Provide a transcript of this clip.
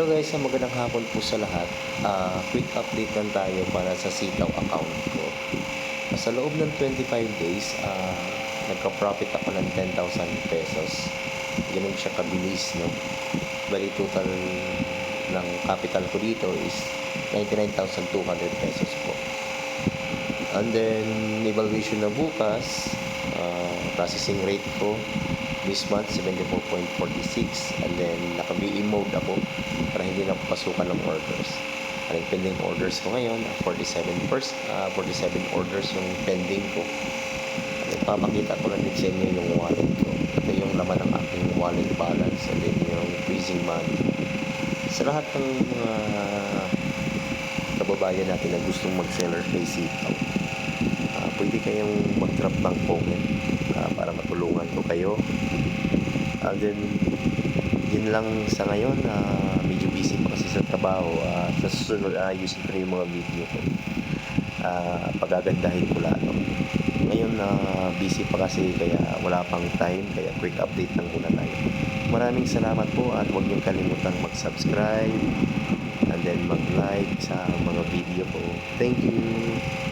Hello guys, magandang hapon po sa lahat. Quick update lang tayo para sa Sitaw account ko. Sa loob ng 25 days, nagka-profit ako ng 10,000 pesos. Ganun siya kabilis, no? Bali, total ng capital ko dito is 99,200 pesos po. And then, evaluation na bukas, processing rate ko this month 74.46, and then naka-BE mode ako para hindi na pasukan ng orders. Ang pending orders ko ngayon 47 orders yung pending ko. Ipapakita ko lang din sa inyo yung wallet ko. Ito yung laman ng aking wallet balance, and then yung increasing money. Sa lahat ng mga kababayan natin na gustong mag-seller kay Sitaw, pwede kayong mag-drop ng comment para matulungan ko kayo. And then, yun lang sa ngayon. Medyo busy pa kasi sa trabaho. Sa susunod, ayusin ko na yung mga video ko. Pagagandahin ko lalo. Ngayon, busy pa kasi kaya wala pang time. Kaya quick update lang muna tayo. Maraming salamat po at huwag niyong kalimutan mag-subscribe and then mag-like sa mga video ko. Thank you!